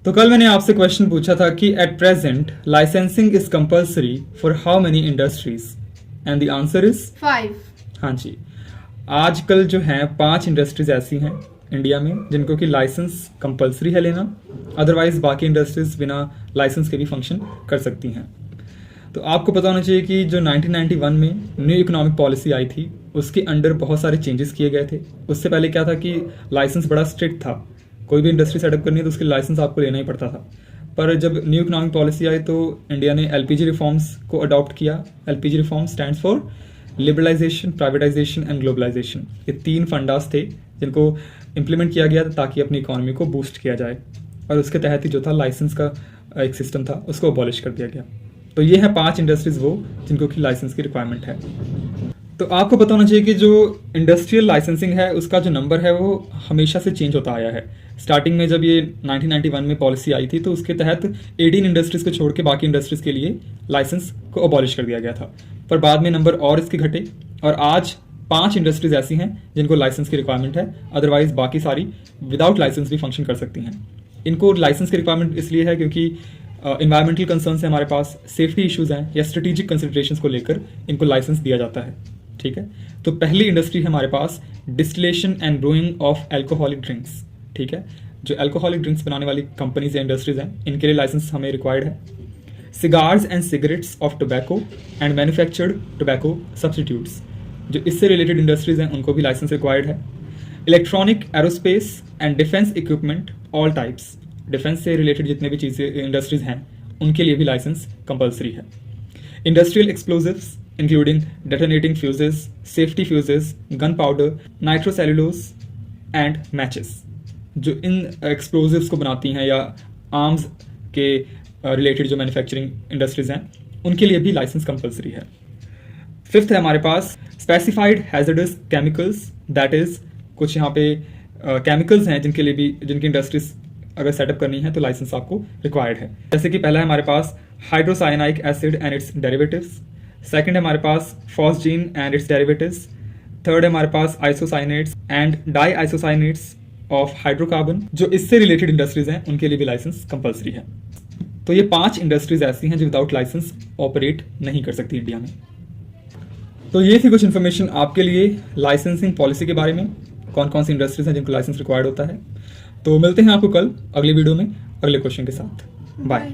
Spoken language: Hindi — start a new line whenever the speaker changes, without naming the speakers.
तो कल मैंने आपसे क्वेश्चन पूछा था कि at present licensing is compulsory for how many industries, and the answer is
5।
हाँ जी। आजकल जो हैं 5 इंडस्ट्रीज ऐसी हैं इंडिया में जिनको कि लाइसेंस कंपलसरी है लेना, अदरवाइज बाकी इंडस्ट्रीज बिना लाइसेंस के भी फंक्शन कर सकती हैं। तो आपको पता होना चाहिए कि जो 1991 में न्यू इकोनॉमिक पॉलिसी आई थी उसके अंडर बहुत सारे चेंजेस किए गए थे। उससे पहले क्या था कि लाइसेंस बड़ा स्ट्रिक्ट था, कोई भी इंडस्ट्री सेटअप करनी है तो उसके लाइसेंस आपको लेना ही पड़ता था। पर जब न्यू इकोनॉमिक पॉलिसी आई तो इंडिया ने एलपीजी रिफॉर्म्स को अडॉप्ट किया। LPG reform stands for liberalisation, privatisation and globalisation. ये 3 फंडास थे जिनको इम्प्लीमेंट किया गया ताकि अपनी इकोनॉमी को बूस्ट किया जाए, और उसके तहत ही जो था लाइसेंस का एक सिस्टम था उसको अबॉलिश कर दिया गया। तो ये है 5 इंडस्ट्रीज वो जिनको कि लाइसेंस की रिक्वायरमेंट है। तो आपको पता होना चाहिए कि जो इंडस्ट्रियल लाइसेंसिंग है उसका जो नंबर है वो हमेशा से चेंज होता आया है। स्टार्टिंग में जब ये 1991 में पॉलिसी आई थी तो उसके तहत 18 इंडस्ट्रीज को छोड़ के बाकी इंडस्ट्रीज के लिए लाइसेंस को अबॉलिश कर दिया गया था। पर बाद में नंबर और इसके घटे और आज 5 इंडस्ट्रीज ऐसी हैं जिनको लाइसेंस की रिक्वायरमेंट है, अदरवाइज बाकी सारी विदाउट लाइसेंस भी फंक्शन कर सकती हैं। इनको लाइसेंस की रिक्वायरमेंट इसलिए है क्योंकि इन्वायरमेंटल कंसर्न्स है हमारे पास, सेफ्टी इश्यूज हैं या स्ट्रेटेजिक कंसिडरेशंस को लेकर इनको लाइसेंस दिया जाता है। ठीक है, तो पहली इंडस्ट्री है हमारे पास distillation and brewing of alcoholic drinks. ठीक है, जो एल्कोहलिक ड्रिंक्स बनाने वाली कंपनीज या इंडस्ट्रीज हैं इनके लिए लाइसेंस हमें रिक्वायर्ड है। Cigars and cigarettes of tobacco and manufactured tobacco substitutes, जो इससे रिलेटेड इंडस्ट्रीज हैं उनको भी लाइसेंस रिक्वायर्ड है। Electronic, aerospace and defence equipment all types, defence से रिलेटेड जितने भी चीज़ें इंडस्ट्रीज हैं उनके लिए भी लाइसेंस कंपलसरी है। Industrial explosives including detonating fuses, safety fuses, gun powder, nitrocellulose and matches, जो इन एक्सप्लोजिव्स को बनाती हैं या आर्म्स के रिलेटेड जो मैन्युफैक्चरिंग इंडस्ट्रीज हैं उनके लिए भी लाइसेंस कंपलसरी है। 5th है हमारे पास specified hazardous chemicals, that is कुछ यहाँ पे केमिकल्स हैं जिनके लिए भी, जिनकी इंडस्ट्रीज अगर सेटअप करनी है तो लाइसेंस आपको रिक्वायर्ड है। जैसे कि पहला है हमारे पास hydrocyanic acid and its derivatives, second है हमारे पास phosgene and its derivatives, third है हमारे पास isocyanates and di isocyanates of hydrocarbon, जो इससे रिलेटेड इंडस्ट्रीज हैं उनके लिए भी लाइसेंस कंपलसरी है। तो ये 5 इंडस्ट्रीज ऐसी हैं जो विदाउट लाइसेंस ऑपरेट नहीं कर सकती इंडिया में। तो ये थी कुछ इन्फॉर्मेशन आपके लिए लाइसेंसिंग पॉलिसी के बारे में, कौन कौन सी इंडस्ट्रीज हैं जिनको लाइसेंस रिक्वायर्ड होता है। तो मिलते हैं आपको कल अगली वीडियो में अगले क्वेश्चन के साथ। बाय।